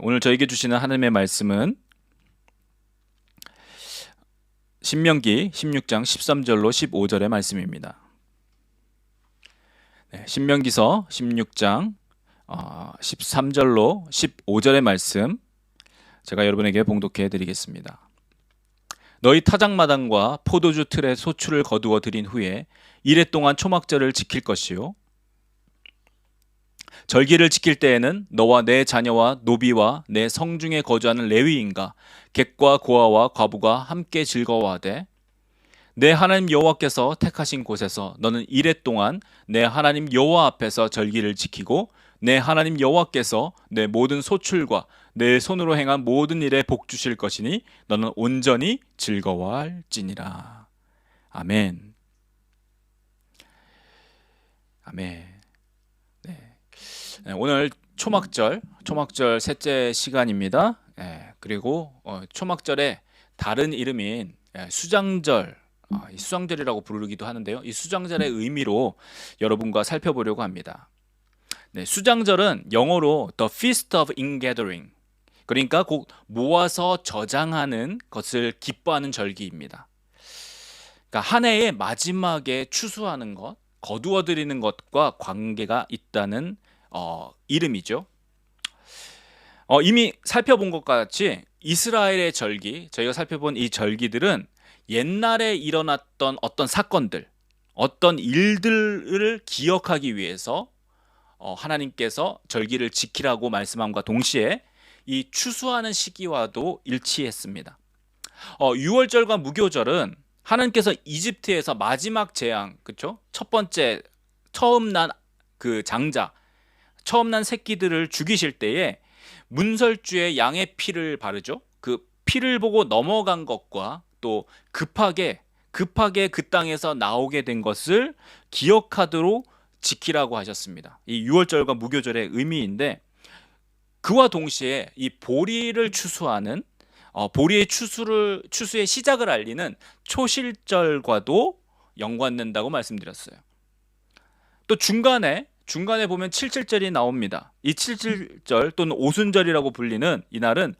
오늘 저에게 주시는 하나님의 말씀은 신명기 16장 13절로 15절의 말씀입니다. 신명기서 16장 13절로 15절의 말씀 제가 여러분에게 봉독해 드리겠습니다. 너희 타작마당과 포도주 틀에 소출을 거두어 들인 후에 이레 동안 초막절을 지킬 것이요 절기를 지킬 때에는 너와 내 자녀와 노비와 내 성중에 거주하는 레위인과 객과 고아와 과부가 함께 즐거워하되 내 하나님 여호와께서 택하신 곳에서 너는 이레 동안 내 하나님 여호와 앞에서 절기를 지키고 내 하나님 여호와께서 내 모든 소출과 내 손으로 행한 모든 일에 복 주실 것이니 너는 온전히 즐거워할지니라. 아멘. 아멘. 오늘 초막절 셋째 시간입니다. 그리고 초막절의 다른 이름인 수장절, 수장절이라고 부르기도 하는데요. 이 수장절의 의미로 여러분과 살펴보려고 합니다. 수장절은 영어로 The Feast of Ingathering, 그러니까 곧 모아서 저장하는 것을 기뻐하는 절기입니다. 그러니까 한 해의 마지막에 추수하는 것, 거두어들이는 것과 관계가 있다는 이름이죠. 이미 살펴본 것과 같이 이스라엘의 절기, 저희가 살펴본 이 절기들은 옛날에 일어났던 어떤 사건들, 어떤 일들을 기억하기 위해서 하나님께서 절기를 지키라고 말씀함과 동시에 이 추수하는 시기와도 일치했습니다. 유월절과 무교절은 하나님께서 이집트에서 마지막 재앙, 그렇죠? 첫 번째 처음 난 그 장자, 처음 난 새끼들을 죽이실 때에 문설주에 양의 피를 바르죠. 그 피를 보고 넘어간 것과 또 급하게 그 땅에서 나오게 된 것을 기억하도록 지키라고 하셨습니다. 이 유월절과 무교절의 의미인데, 그와 동시에 이 보리를 추수하는 보리의 추수의 시작을 알리는 초실절과도 연관된다고 말씀드렸어요. 또 중간에 보면 칠칠절이 나옵니다. 이 칠칠절 또는 오순절이라고 불리는 이날은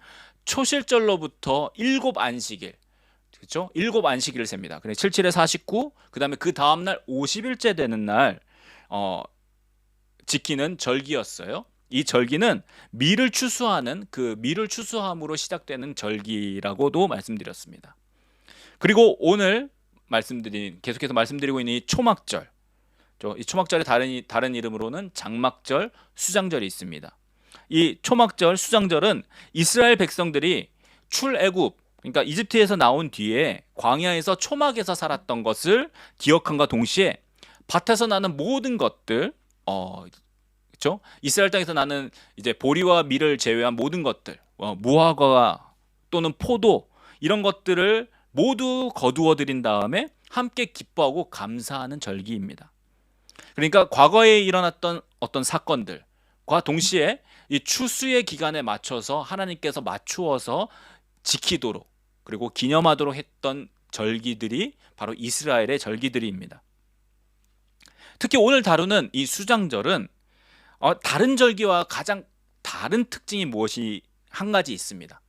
초실절로부터 7안식일, 그렇죠? 7안식일을 셉니다. 그래 77에 49, 그다음에 그 다음 날 50일째 되는 날 지키는 절기였어요. 이 절기는 밀을 추수하는 그 밀을 추수함으로 시작되는 절기라고도 말씀드렸습니다. 그리고 오늘 계속해서 말씀드리고 있는 이 초막절, 이 초막절의 다른 이름으로는 장막절, 수장절이 있습니다. 이 초막절, 수장절은 이스라엘 백성들이 출애굽, 그러니까 이집트에서 나온 뒤에 광야에서 초막에서 살았던 것을 기억함과 동시에 밭에서 나는 모든 것들, 그렇죠? 이스라엘 땅에서 나는 이제 보리와 밀을 제외한 모든 것들, 무화과 또는 포도, 이런 것들을 모두 거두어 들인 다음에 함께 기뻐하고 감사하는 절기입니다. 그러니까 과거에 일어났던 어떤 사건들과 동시에 이 추수의 기간에 맞춰서 하나님께서 맞추어서 지키도록 그리고 기념하도록 했던 절기들이 바로 이스라엘의 절기들입니다. 특히 오늘 다루는 이 수장절은 다른 절기와 가장 다른 특징이 무엇이 한 가지 있습니다.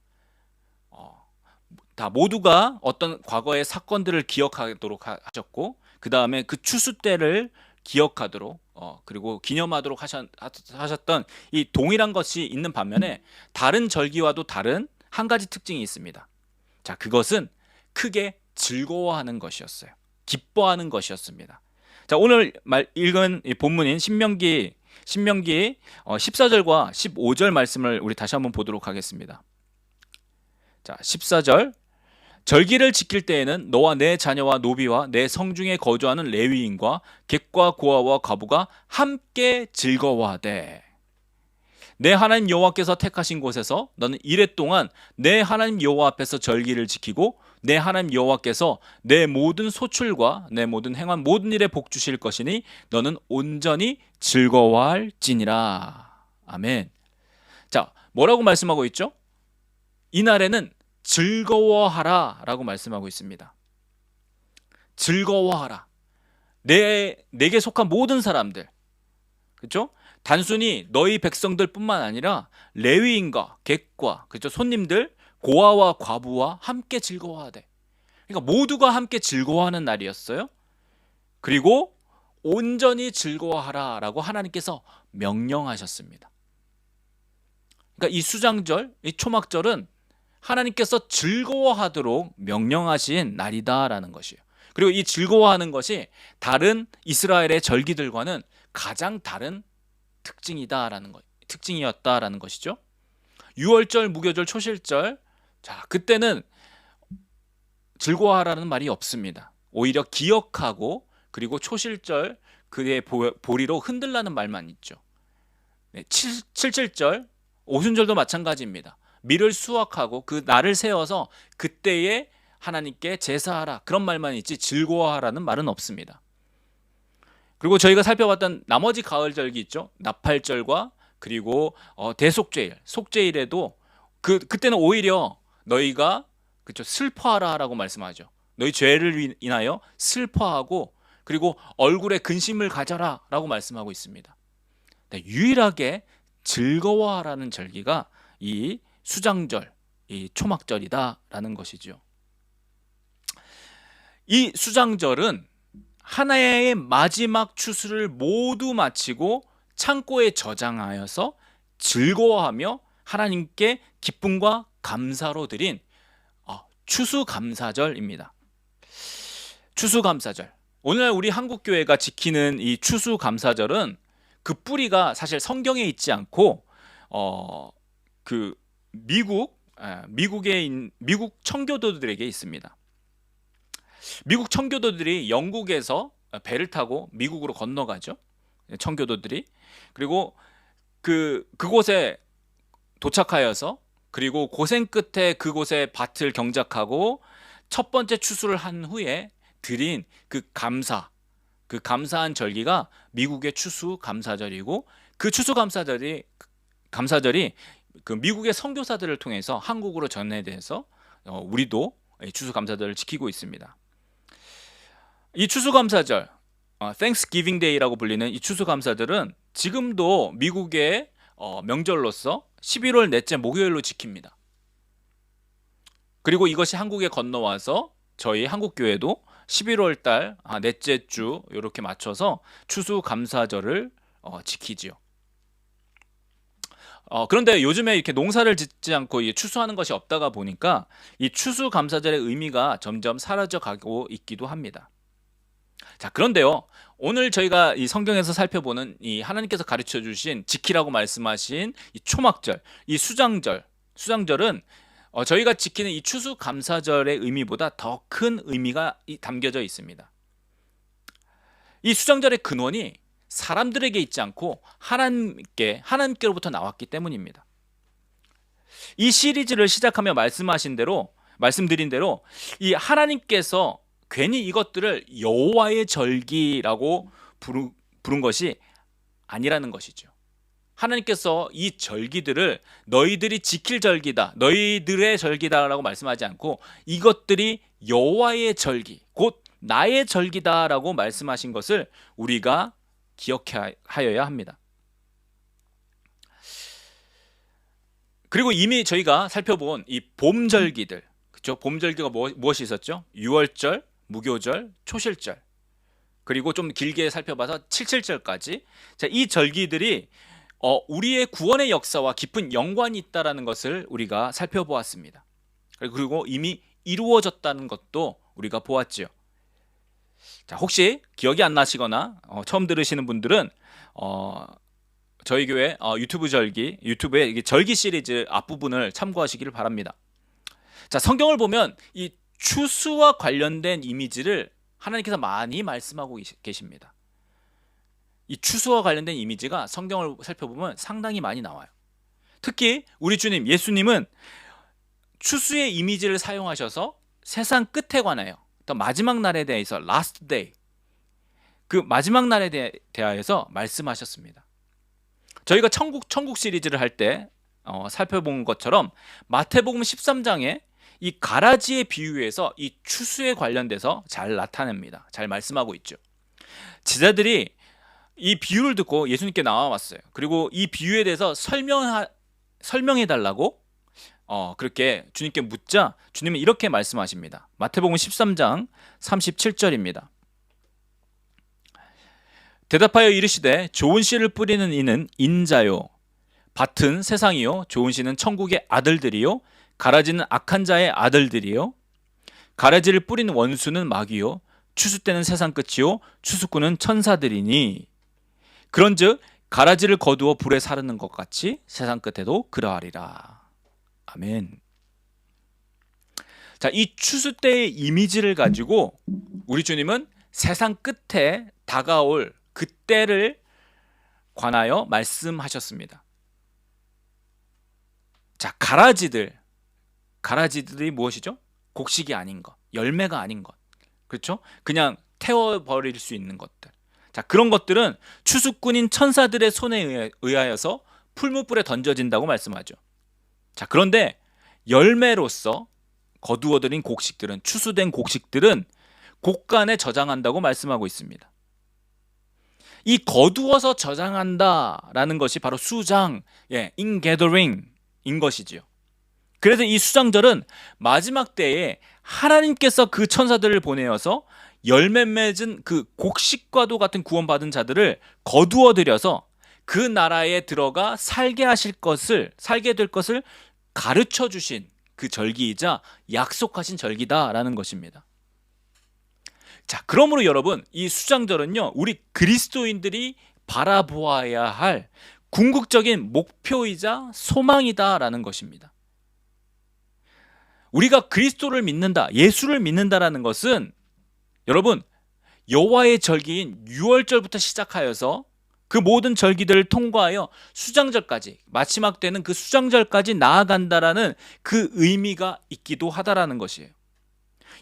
다 모두가 어떤 과거의 사건들을 기억하도록 하셨고, 그 다음에 그 추수 때를 기억하도록 그리고 기념하도록 하셨던 이 동일한 것이 있는 반면에 다른 절기와도 다른 한 가지 특징이 있습니다. 자, 그것은 크게 즐거워하는 것이었어요. 기뻐하는 것이었습니다. 자, 오늘 읽은 이 본문인 신명기 14절과 15절 말씀을 우리 다시 한번 보도록 하겠습니다. 자, 14절. 절기를 지킬 때에는 너와 내 자녀와 노비와 내 성중에 거주하는 레위인과 객과 고아와 과부가 함께 즐거워하되 내 하나님 여호와께서 택하신 곳에서 너는 이레 동안 내 하나님 여호와 앞에서 절기를 지키고 내 하나님 여호와께서 내 모든 소출과 내 모든 행한 모든 일에 복 주실 것이니 너는 온전히 즐거워할지니라. 아멘. 자, 뭐라고 말씀하고 있죠? 이날에는 즐거워하라 라고 말씀하고 있습니다. 즐거워하라. 내게 속한 모든 사람들, 그렇죠? 단순히 너희 백성들뿐만 아니라 레위인과 객과 그죠 손님들 고아와 과부와 함께 즐거워하되. 그러니까 모두가 함께 즐거워하는 날이었어요. 그리고 온전히 즐거워하라라고 하나님께서 명령하셨습니다. 그러니까 이 수장절, 이 초막절은 하나님께서 즐거워하도록 명령하신 날이다라는 것이에요. 그리고 이 즐거워하는 것이 다른 이스라엘의 절기들과는 가장 다른 특징이었다라는 것이죠. 유월절, 무교절, 초실절, 자 그때는 즐거워하라는 말이 없습니다. 오히려 기억하고 그리고 초실절 그의 보리로 흔들라는 말만 있죠. 네, 칠칠절, 오순절도 마찬가지입니다. 밀을 수확하고 그 날을 세워서 그때에 하나님께 제사하라 그런 말만 있지 즐거워하라는 말은 없습니다. 그리고 저희가 살펴봤던 나머지 가을절기 있죠. 나팔절과 그리고 대속죄일, 속죄일에도 그때는 오히려 너희가 그렇죠 슬퍼하라라고 말씀하죠. 너희 죄를 인하여 슬퍼하고 그리고 얼굴에 근심을 가져라라고 말씀하고 있습니다. 네, 유일하게 즐거워하라는 절기가 이 수장절, 이 초막절이다라는 것이죠. 이 수장절은 하나의 마지막 추수를 모두 마치고 창고에 저장하여서 즐거워하며 하나님께 기쁨과 감사로 드린 추수감사절입니다. 추수감사절. 오늘날 우리 한국교회가 지키는 이 추수감사절은 그 뿌리가 사실 성경에 있지 않고 그 미국 청교도들에게 있습니다. 미국 청교도들이 영국에서 배를 타고 미국으로 건너가죠. 청교도들이. 그리고 그곳에 도착하여서 그리고 고생 끝에 그곳에 밭을 경작하고 첫 번째 추수를 한 후에 드린 그 감사한 절기가 미국의 추수감사절이고 그 추수감사절이 그 미국의 선교사들을 통해서 한국으로 전해돼서 우리도 추수감사절을 지키고 있습니다. 이 추수감사절, Thanksgiving Day라고 불리는 이 추수감사절은 지금도 미국의 명절로서 11월 넷째 목요일로 지킵니다. 그리고 이것이 한국에 건너와서 저희 한국교회도 11월 달 넷째 주 이렇게 맞춰서 추수감사절을 지키지요. 그런데 요즘에 이렇게 농사를 짓지 않고 추수하는 것이 없다가 보니까 이 추수감사절의 의미가 점점 사라져 가고 있기도 합니다. 자, 그런데요. 오늘 저희가 이 성경에서 살펴보는 이 하나님께서 가르쳐 주신 지키라고 말씀하신 이 초막절, 이 수장절은 저희가 지키는 이 추수감사절의 의미보다 더 큰 의미가 담겨져 있습니다. 이 수장절의 근원이 사람들에게 있지 않고 하나님께로부터 나왔기 때문입니다. 이 시리즈를 시작하며 말씀드린 대로 이 하나님께서 괜히 이것들을 여호와의 절기라고 부른 것이 아니라는 것이죠. 하나님께서 이 절기들을 너희들이 지킬 절기다, 너희들의 절기다라고 말씀하지 않고 이것들이 여호와의 절기, 곧 나의 절기다라고 말씀하신 것을 우리가 기억하여야 합니다. 그리고 이미 저희가 살펴본 이 봄절기들, 그렇죠? 봄절기가 무엇이 있었죠? 유월절, 무교절, 초실절, 그리고 좀 길게 살펴봐서 칠칠절까지. 자, 이 절기들이 우리의 구원의 역사와 깊은 연관이 있다라는 것을 우리가 살펴보았습니다. 그리고 이미 이루어졌다는 것도 우리가 보았지요. 자, 혹시 기억이 안 나시거나 처음 들으시는 분들은 저희 교회 유튜브의 절기 시리즈 앞부분을 참고하시기를 바랍니다. 자, 성경을 보면 이 추수와 관련된 이미지를 하나님께서 많이 말씀하고 계십니다. 이 추수와 관련된 이미지가 성경을 살펴보면 상당히 많이 나와요. 특히 우리 주님 예수님은 추수의 이미지를 사용하셔서 세상 끝에 관하여 또 마지막 날에 대해서 last day, 그 마지막 날에 대하여서 말씀하셨습니다. 저희가 천국 시리즈를 할 때 살펴본 것처럼 마태복음 13장에 이 가라지의 비유에서 이 추수에 관련돼서 잘 나타냅니다. 잘 말씀하고 있죠. 제자들이 이 비유를 듣고 예수님께 나와왔어요. 그리고 이 비유에 대해서 설명해 달라고 그렇게 주님께 묻자 주님은 이렇게 말씀하십니다. 마태복음 13장 37절입니다. 대답하여 이르시되 좋은 씨를 뿌리는 이는 인자요 밭은 세상이요 좋은 씨는 천국의 아들들이요 가라지는 악한 자의 아들들이요 가라지를 뿌리는 원수는 마귀요 추수 때는 세상 끝이요 추수꾼은 천사들이니 그런즉 가라지를 거두어 불에 사르는 것 같이 세상 끝에도 그러하리라. 아멘. 자, 이 추수 때의 이미지를 가지고 우리 주님은 세상 끝에 다가올 그때를 관하여 말씀하셨습니다. 자, 가라지들이 무엇이죠? 곡식이 아닌 것, 열매가 아닌 것, 그렇죠? 그냥 태워버릴 수 있는 것들. 자, 그런 것들은 추수꾼인 천사들의 손에 의하여서 풀무불에 던져진다고 말씀하죠. 자, 그런데 열매로서 거두어들인 곡식들은, 추수된 곡식들은 곡간에 저장한다고 말씀하고 있습니다. 이 거두어서 저장한다라는 것이 바로 수장, ingathering인 것이지요. 그래서 이 수장절은 마지막 때에 하나님께서 그 천사들을 보내어서 열매 맺은 그 곡식과도 같은 구원받은 자들을 거두어 들여서 그 나라에 들어가 살게 될 것을 가르쳐 주신 그 절기이자 약속하신 절기다라는 것입니다. 자, 그러므로 여러분, 이 수장절은요, 우리 그리스도인들이 바라보아야 할 궁극적인 목표이자 소망이다라는 것입니다. 우리가 그리스도를 믿는다, 예수를 믿는다라는 것은 여러분, 여호와의 절기인 유월절부터 시작하여서 그 모든 절기들을 통과하여 수장절까지, 마지막 때는 그 수장절까지 나아간다라는 그 의미가 있기도 하다라는 것이에요.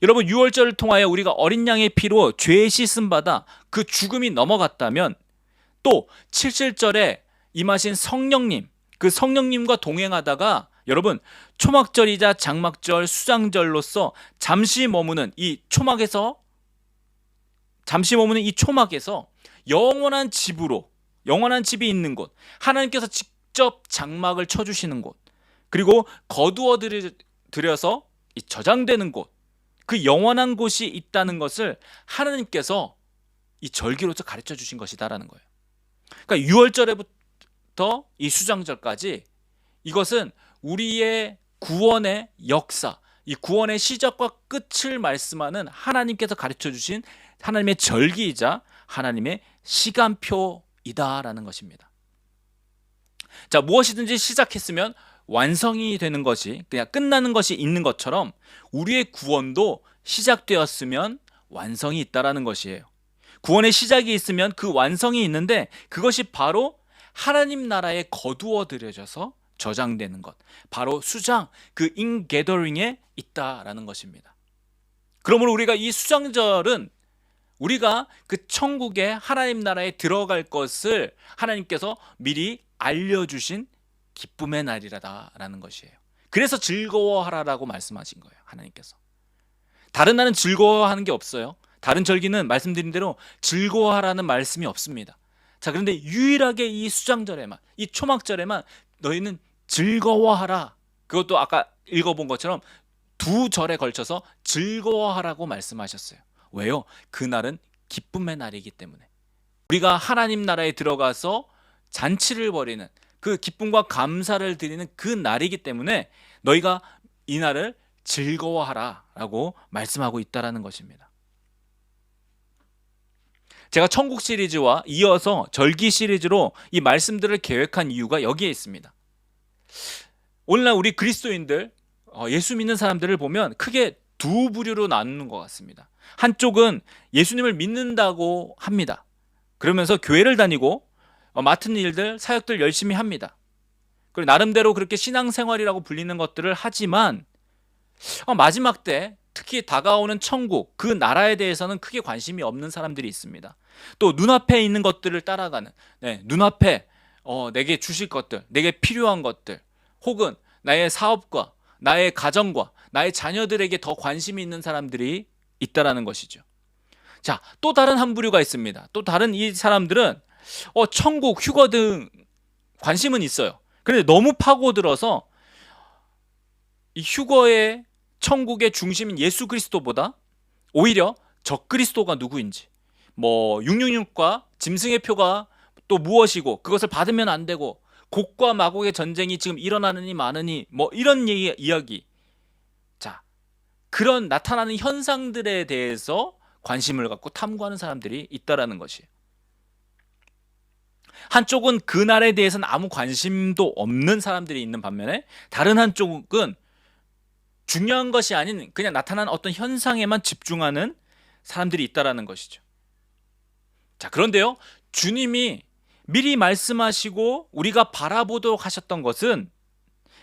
여러분, 유월절을 통하여 우리가 어린 양의 피로 죄 씻음 받아 그 죽음이 넘어갔다면, 또 칠칠절에 임하신 성령님, 그 성령님과 동행하다가 여러분, 초막절이자 장막절, 수장절로서 잠시 머무는 이 초막에서 영원한 집이 있는 곳, 하나님께서 직접 장막을 쳐주시는 곳, 그리고 거두어 들여서 저장되는 곳, 그 영원한 곳이 있다는 것을 하나님께서 이 절기로서 가르쳐 주신 것이다라는 거예요. 그러니까 6월절에부터 이 수장절까지 이것은 우리의 구원의 역사, 이 구원의 시작과 끝을 말씀하는 하나님께서 가르쳐 주신 하나님의 절기이자 하나님의 시간표이다라는 것입니다. 자, 무엇이든지 시작했으면 완성이 되는 것이, 그냥 끝나는 것이 있는 것처럼 우리의 구원도 시작되었으면 완성이 있다라는 것이에요. 구원의 시작이 있으면 그 완성이 있는데, 그것이 바로 하나님 나라에 거두어 들여져서 저장되는 것, 바로 수장, 그 인게더링에 있다라는 것입니다. 그러므로 우리가 이 수장절은 우리가 그 천국의 하나님 나라에 들어갈 것을 하나님께서 미리 알려주신 기쁨의 날이라는 것이에요. 그래서 즐거워하라라고 말씀하신 거예요, 하나님께서. 다른 날은 즐거워하는 게 없어요. 다른 절기는 말씀드린 대로 즐거워하라는 말씀이 없습니다. 자, 그런데 유일하게 이 수장절에만, 이 초막절에만 너희는 즐거워하라. 그것도 아까 읽어본 것처럼 두 절에 걸쳐서 즐거워하라고 말씀하셨어요. 왜요? 그날은 기쁨의 날이기 때문에. 우리가 하나님 나라에 들어가서 잔치를 벌이는, 그 기쁨과 감사를 드리는 그 날이기 때문에 너희가 이 날을 즐거워하라라고 말씀하고 있다라는 것입니다. 제가 천국 시리즈와 이어서 절기 시리즈로 이 말씀들을 계획한 이유가 여기에 있습니다. 오늘날 우리 그리스도인들, 예수 믿는 사람들을 보면 크게 두 부류로 나누는 것 같습니다. 한쪽은 예수님을 믿는다고 합니다. 그러면서 교회를 다니고 맡은 일들, 사역들 열심히 합니다. 그리고 나름대로 그렇게 신앙생활이라고 불리는 것들을 하지만 마지막 때 특히 다가오는 천국, 그 나라에 대해서는 크게 관심이 없는 사람들이 있습니다. 또 눈앞에 있는 것들을 따라가는, 눈앞에 내게 주실 것들, 내게 필요한 것들, 혹은 나의 사업과 나의 가정과 나의 자녀들에게 더 관심이 있는 사람들이 있다라는 것이죠. 자, 또 다른 한 부류가 있습니다. 또 다른 이 사람들은 천국, 휴거 등 관심은 있어요. 그런데 너무 파고들어서 이 휴거의 천국의 중심인 예수 그리스도보다 오히려 적그리스도가 누구인지, 뭐 666과 짐승의 표가 또 무엇이고 그것을 받으면 안 되고 곡과 마곡의 전쟁이 지금 일어나느니 마느니 뭐 이런 이야기. 자, 그런 나타나는 현상들에 대해서 관심을 갖고 탐구하는 사람들이 있다라는 것이에요. 한쪽은 그날에 대해서는 아무 관심도 없는 사람들이 있는 반면에 다른 한쪽은 중요한 것이 아닌 그냥 나타나는 어떤 현상에만 집중하는 사람들이 있다라는 것이죠. 자, 그런데요, 주님이 미리 말씀하시고 우리가 바라보도록 하셨던 것은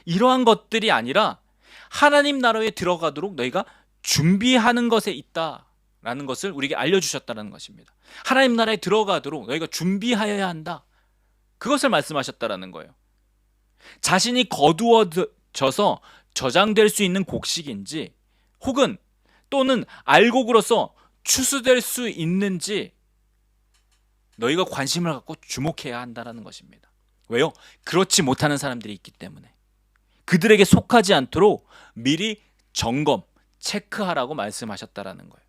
이러한 것들이 아니라 하나님 나라에 들어가도록 너희가 준비하는 것에 있다라는 것을 우리에게 알려주셨다는 것입니다. 하나님 나라에 들어가도록 너희가 준비하여야 한다, 그것을 말씀하셨다라는 거예요. 자신이 거두어져서 저장될 수 있는 곡식인지 혹은 또는 알곡으로서 추수될 수 있는지 너희가 관심을 갖고 주목해야 한다는 것입니다. 왜요? 그렇지 못하는 사람들이 있기 때문에 그들에게 속하지 않도록 미리 점검, 체크하라고 말씀하셨다라는 거예요.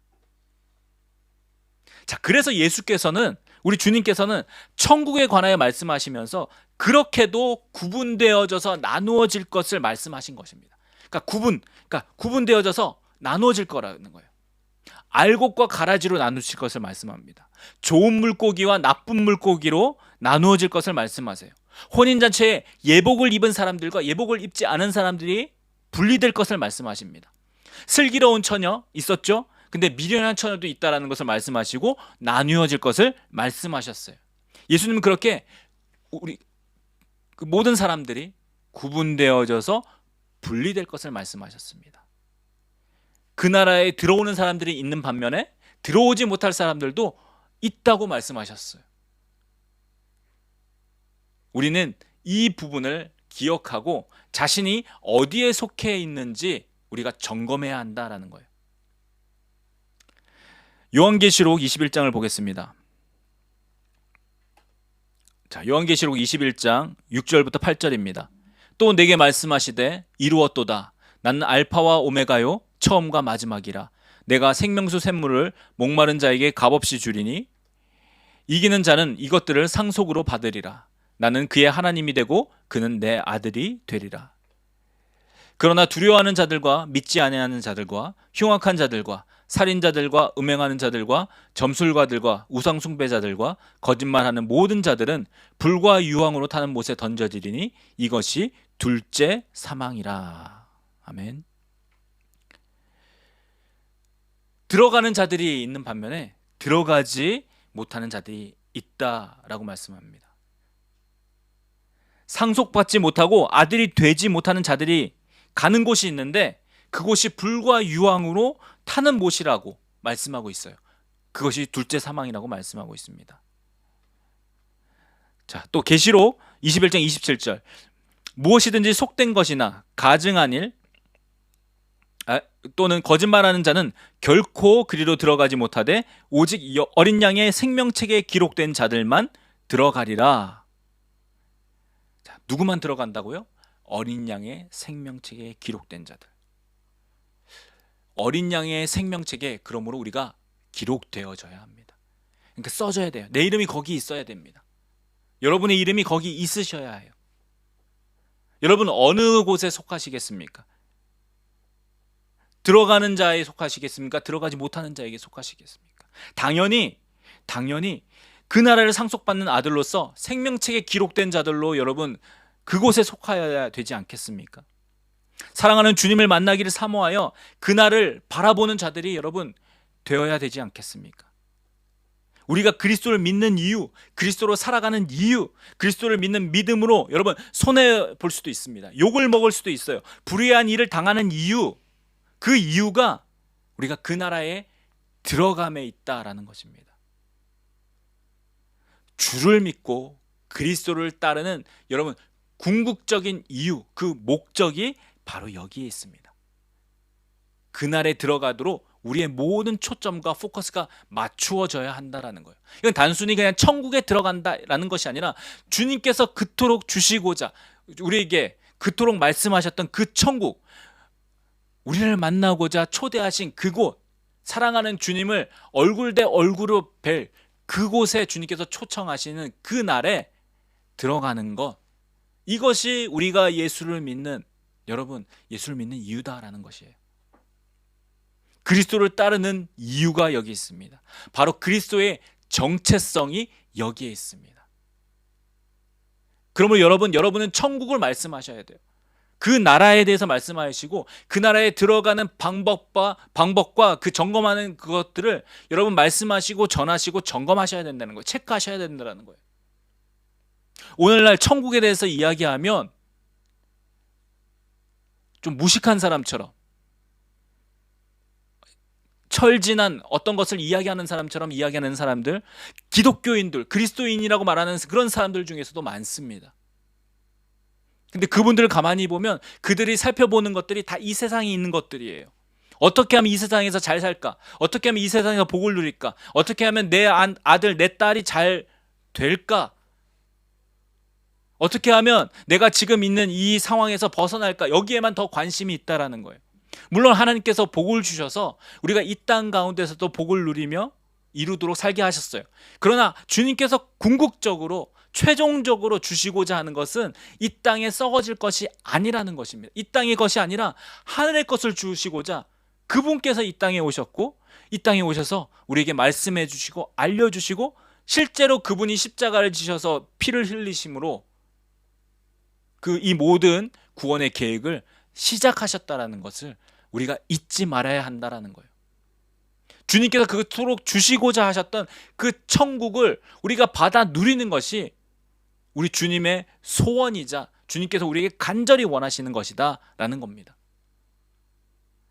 자, 그래서 예수께서는, 우리 주님께서는 천국에 관하여 말씀하시면서 그렇게도 구분되어져서 나누어질 것을 말씀하신 것입니다. 그러니까 구분되어져서 나누어질 거라는 거예요. 알곡과 가라지로 나누실 것을 말씀합니다. 좋은 물고기와 나쁜 물고기로 나누어질 것을 말씀하세요. 혼인잔치에 예복을 입은 사람들과 예복을 입지 않은 사람들이 분리될 것을 말씀하십니다. 슬기로운 처녀 있었죠? 근데 미련한 처녀도 있다라는 것을 말씀하시고 나누어질 것을 말씀하셨어요. 예수님은 그렇게 우리 모든 사람들이 구분되어져서 분리될 것을 말씀하셨습니다. 그 나라에 들어오는 사람들이 있는 반면에 들어오지 못할 사람들도 있다고 말씀하셨어요. 우리는 이 부분을 기억하고 자신이 어디에 속해 있는지 우리가 점검해야 한다라는 거예요. 요한계시록 21장을 보겠습니다. 자, 요한계시록 21장 6절부터 8절입니다. 또 내게 말씀하시되 이루었도다. 나는 알파와 오메가요 처음과 마지막이라. 내가 생명수 샘물을 목마른 자에게 값없이 주리니 이기는 자는 이것들을 상속으로 받으리라. 나는 그의 하나님이 되고 그는 내 아들이 되리라. 그러나 두려워하는 자들과 믿지 아니하는 자들과 흉악한 자들과 살인자들과 음행하는 자들과 점술가들과 우상숭배자들과 거짓말하는 모든 자들은 불과 유황으로 타는 못에 던져지리니 이것이 둘째 사망이라. 아멘. 들어가는 자들이 있는 반면에 들어가지 못하는 자들이 있다라고 말씀합니다. 상속받지 못하고 아들이 되지 못하는 자들이 가는 곳이 있는데 그곳이 불과 유황으로 타는 못이라고 말씀하고 있어요. 그것이 둘째 사망이라고 말씀하고 있습니다. 자, 또 계시록 21장 27절. 무엇이든지 속된 것이나 가증한 일 또는 거짓말하는 자는 결코 그리로 들어가지 못하되 오직 어린 양의 생명책에 기록된 자들만 들어가리라. 자, 누구만 들어간다고요? 어린 양의 생명책에 기록된 자들. 어린 양의 생명책에 그러므로 우리가 기록되어져야 합니다. 그러니까 써져야 돼요. 내 이름이 거기 있어야 됩니다. 여러분의 이름이 거기 있으셔야 해요. 여러분 어느 곳에 속하시겠습니까? 들어가는 자에 속하시겠습니까? 들어가지 못하는 자에게 속하시겠습니까? 당연히 그 나라를 상속받는 아들로서 생명책에 기록된 자들로 여러분 그곳에 속하여야 되지 않겠습니까? 사랑하는 주님을 만나기를 사모하여 그날을 바라보는 자들이 여러분 되어야 되지 않겠습니까? 우리가 그리스도를 믿는 이유, 그리스도로 살아가는 이유, 그리스도를 믿는 믿음으로 여러분 손해볼 수도 있습니다. 욕을 먹을 수도 있어요. 불의한 일을 당하는 이유, 그 이유가 우리가 그 나라에 들어감에 있다라는 것입니다. 주를 믿고 그리스도를 따르는 여러분 궁극적인 이유, 그 목적이 바로 여기에 있습니다. 그날에 들어가도록 우리의 모든 초점과 포커스가 맞추어져야 한다라는 거예요. 이건 단순히 그냥 천국에 들어간다라는 것이 아니라 주님께서 그토록 주시고자 우리에게 그토록 말씀하셨던 그 천국, 우리를 만나고자 초대하신 그곳, 사랑하는 주님을 얼굴 대 얼굴로 뵐 그곳에 주님께서 초청하시는 그 날에 들어가는 것, 이것이 우리가 예수를 믿는, 여러분 예수를 믿는 이유다라는 것이에요. 그리스도를 따르는 이유가 여기 있습니다. 바로 그리스도의 정체성이 여기에 있습니다. 그러므로 여러분은 천국을 말씀하셔야 돼요. 그 나라에 대해서 말씀하시고 그 나라에 들어가는 방법과 그 점검하는 그것들을 여러분 말씀하시고 전하시고 점검하셔야 된다는 거예요. 체크하셔야 된다는 거예요. 오늘날 천국에 대해서 이야기하면 좀 무식한 사람처럼, 철진한 어떤 것을 이야기하는 사람처럼 이야기하는 사람들, 기독교인들, 그리스도인이라고 말하는 그런 사람들 중에서도 많습니다. 근데 그분들을 가만히 보면 그들이 살펴보는 것들이 다 이 세상에 있는 것들이에요. 어떻게 하면 이 세상에서 잘 살까? 어떻게 하면 이 세상에서 복을 누릴까? 어떻게 하면 내 아들, 내 딸이 잘 될까? 어떻게 하면 내가 지금 있는 이 상황에서 벗어날까? 여기에만 더 관심이 있다라는 거예요. 물론 하나님께서 복을 주셔서 우리가 이 땅 가운데서도 복을 누리며 이루도록 살게 하셨어요. 그러나 주님께서 궁극적으로 최종적으로 주시고자 하는 것은 이 땅에 썩어질 것이 아니라는 것입니다. 이 땅의 것이 아니라 하늘의 것을 주시고자 그분께서 이 땅에 오셨고, 이 땅에 오셔서 우리에게 말씀해 주시고 알려주시고, 실제로 그분이 십자가를 지셔서 피를 흘리심으로 이 모든 구원의 계획을 시작하셨다라는 것을 우리가 잊지 말아야 한다라는 거예요. 주님께서 그토록 주시고자 하셨던 그 천국을 우리가 받아 누리는 것이 우리 주님의 소원이자 주님께서 우리에게 간절히 원하시는 것이다 라는 겁니다.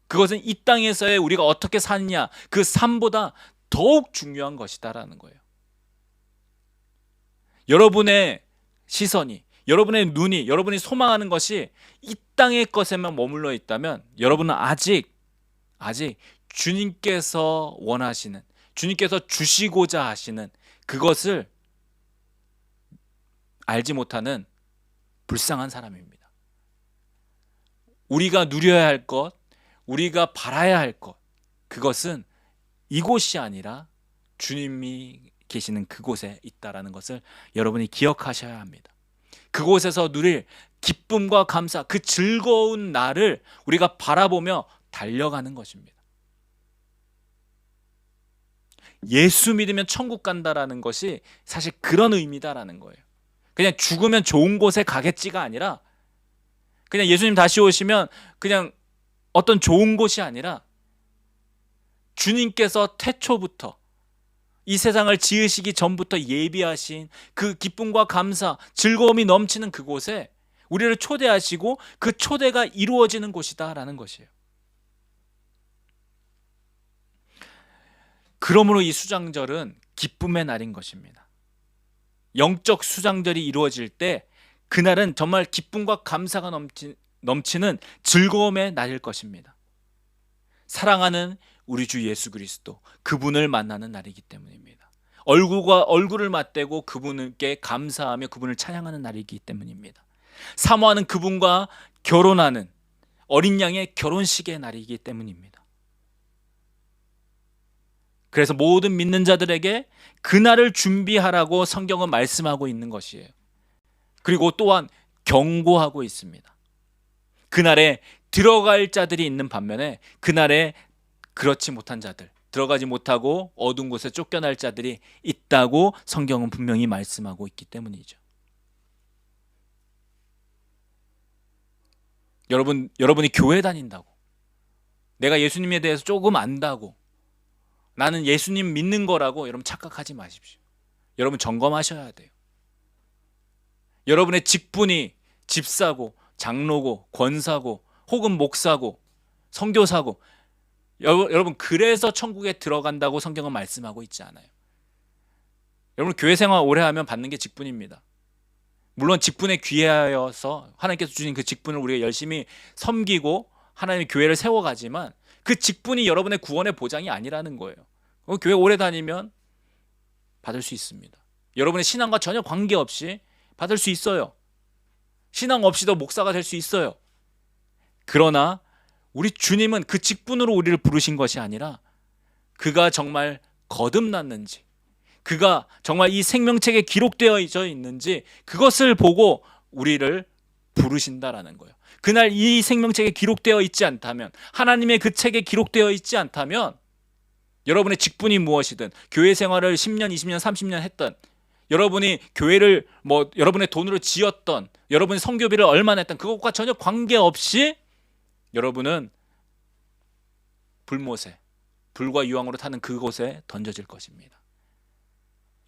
그것은 이 땅에서의 우리가 어떻게 사느냐, 그 삶보다 더욱 중요한 것이다 라는 거예요. 여러분의 시선이, 여러분의 눈이, 여러분이 소망하는 것이 이 땅의 것에만 머물러 있다면 여러분은 아직 주님께서 원하시는, 주님께서 주시고자 하시는 그것을 알지 못하는 불쌍한 사람입니다. 우리가 누려야 할 것, 우리가 바라야 할 것, 그것은 이곳이 아니라 주님이 계시는 그곳에 있다라는 것을 여러분이 기억하셔야 합니다. 그곳에서 누릴 기쁨과 감사, 그 즐거운 날을 우리가 바라보며 달려가는 것입니다. 예수 믿으면 천국 간다라는 것이 사실 그런 의미다라는 거예요. 그냥 죽으면 좋은 곳에 가겠지가 아니라, 그냥 예수님 다시 오시면 그냥 어떤 좋은 곳이 아니라 주님께서 태초부터 이 세상을 지으시기 전부터 예비하신 그 기쁨과 감사, 즐거움이 넘치는 그곳에 우리를 초대하시고 그 초대가 이루어지는 곳이다라는 것이에요. 그러므로 이 수장절은 기쁨의 날인 것입니다. 영적 수장절이 이루어질 때 그날은 정말 기쁨과 감사가 넘치는 즐거움의 날일 것입니다. 사랑하는 우리 주 예수 그리스도, 그분을 만나는 날이기 때문입니다. 얼굴과 얼굴을 맞대고 그분께 감사하며 그분을 찬양하는 날이기 때문입니다. 사모하는 그분과 결혼하는 어린 양의 결혼식의 날이기 때문입니다. 그래서 모든 믿는 자들에게 그날을 준비하라고 성경은 말씀하고 있는 것이에요. 그리고 또한 경고하고 있습니다. 그날에 들어갈 자들이 있는 반면에 그날에 그렇지 못한 자들, 들어가지 못하고 어두운 곳에 쫓겨날 자들이 있다고 성경은 분명히 말씀하고 있기 때문이죠. 여러분이 교회 다닌다고, 내가 예수님에 대해서 조금 안다고, 나는 예수님 믿는 거라고 여러분 착각하지 마십시오. 여러분 점검하셔야 돼요. 여러분의 직분이 집사고, 장로고, 권사고, 혹은 목사고, 선교사고, 여러분 그래서 천국에 들어간다고 성경은 말씀하고 있지 않아요. 여러분 교회 생활 오래 하면 받는 게 직분입니다. 물론 직분에 귀하여서 하나님께서 주신 그 직분을 우리가 열심히 섬기고 하나님의 교회를 세워가지만 그 직분이 여러분의 구원의 보장이 아니라는 거예요. 교회 오래 다니면 받을 수 있습니다. 여러분의 신앙과 전혀 관계없이 받을 수 있어요. 신앙 없이도 목사가 될 수 있어요. 그러나 우리 주님은 그 직분으로 우리를 부르신 것이 아니라 그가 정말 거듭났는지, 그가 정말 이 생명책에 기록되어 있는지 그것을 보고 우리를 부르신다라는 거예요. 그날 이 생명책에 기록되어 있지 않다면, 하나님의 그 책에 기록되어 있지 않다면 여러분의 직분이 무엇이든, 교회 생활을 10년, 20년, 30년 했던, 여러분이 교회를 여러분의 돈으로 지었던, 여러분이 선교비를 얼마나 했던 그것과 전혀 관계없이 여러분은 불못에, 불과 유황으로 타는 그곳에 던져질 것입니다.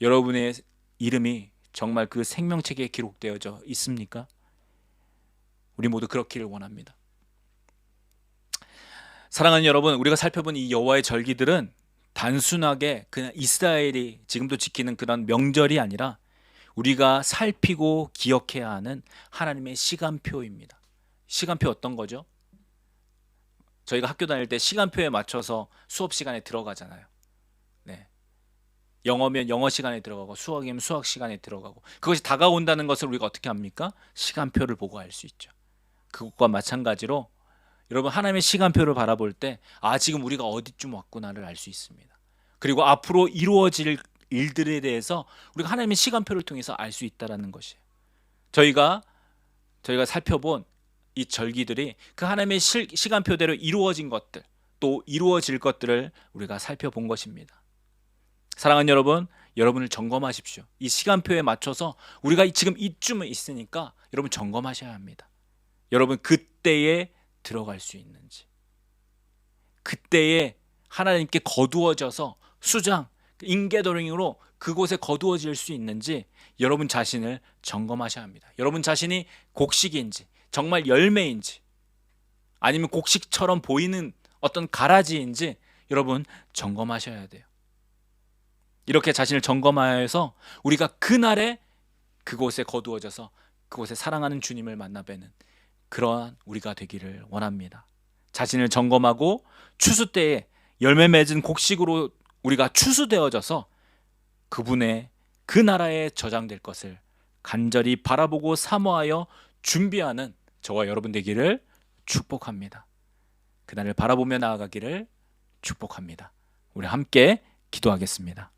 여러분의 이름이 정말 그 생명책에 기록되어져 있습니까? 우리 모두 그렇기를 원합니다. 사랑하는 여러분, 우리가 살펴본 이 여호와의 절기들은 단순하게 그냥 이스라엘이 지금도 지키는 그런 명절이 아니라 우리가 살피고 기억해야 하는 하나님의 시간표입니다. 시간표 어떤 거죠? 저희가 학교 다닐 때 시간표에 맞춰서 수업 시간에 들어가잖아요. 네. 영어면 영어 시간에 들어가고 수학이면 수학 시간에 들어가고, 그것이 다가온다는 것을 우리가 어떻게 합니까? 시간표를 보고 알 수 있죠. 그것과 마찬가지로 여러분, 하나님의 시간표를 바라볼 때 지금 우리가 어디쯤 왔구나를 알 수 있습니다. 그리고 앞으로 이루어질 일들에 대해서 우리가 하나님의 시간표를 통해서 알 수 있다는 것이에요. 저희가 살펴본 이 절기들이 그 하나님의 시간표대로 이루어진 것들, 또 이루어질 것들을 우리가 살펴본 것입니다. 사랑하는 여러분, 여러분을 점검하십시오. 이 시간표에 맞춰서 우리가 지금 이쯤에 있으니까 여러분 점검하셔야 합니다. 여러분 그때에 들어갈 수 있는지, 그때에 하나님께 거두어져서 수장, 인게더링으로 그곳에 거두어질 수 있는지 여러분 자신을 점검하셔야 합니다. 여러분 자신이 곡식인지, 정말 열매인지, 아니면 곡식처럼 보이는 어떤 가라지인지 여러분 점검하셔야 돼요. 이렇게 자신을 점검하여서 우리가 그날에 그곳에 거두어져서 그곳에 사랑하는 주님을 만나 뵈는 그러한 우리가 되기를 원합니다. 자신을 점검하고 추수 때에 열매 맺은 곡식으로 우리가 추수되어져서 그분의 그 나라에 저장될 것을 간절히 바라보고 사모하여 준비하는 저와 여러분 되기를 축복합니다. 그날을 바라보며 나아가기를 축복합니다. 우리 함께 기도하겠습니다.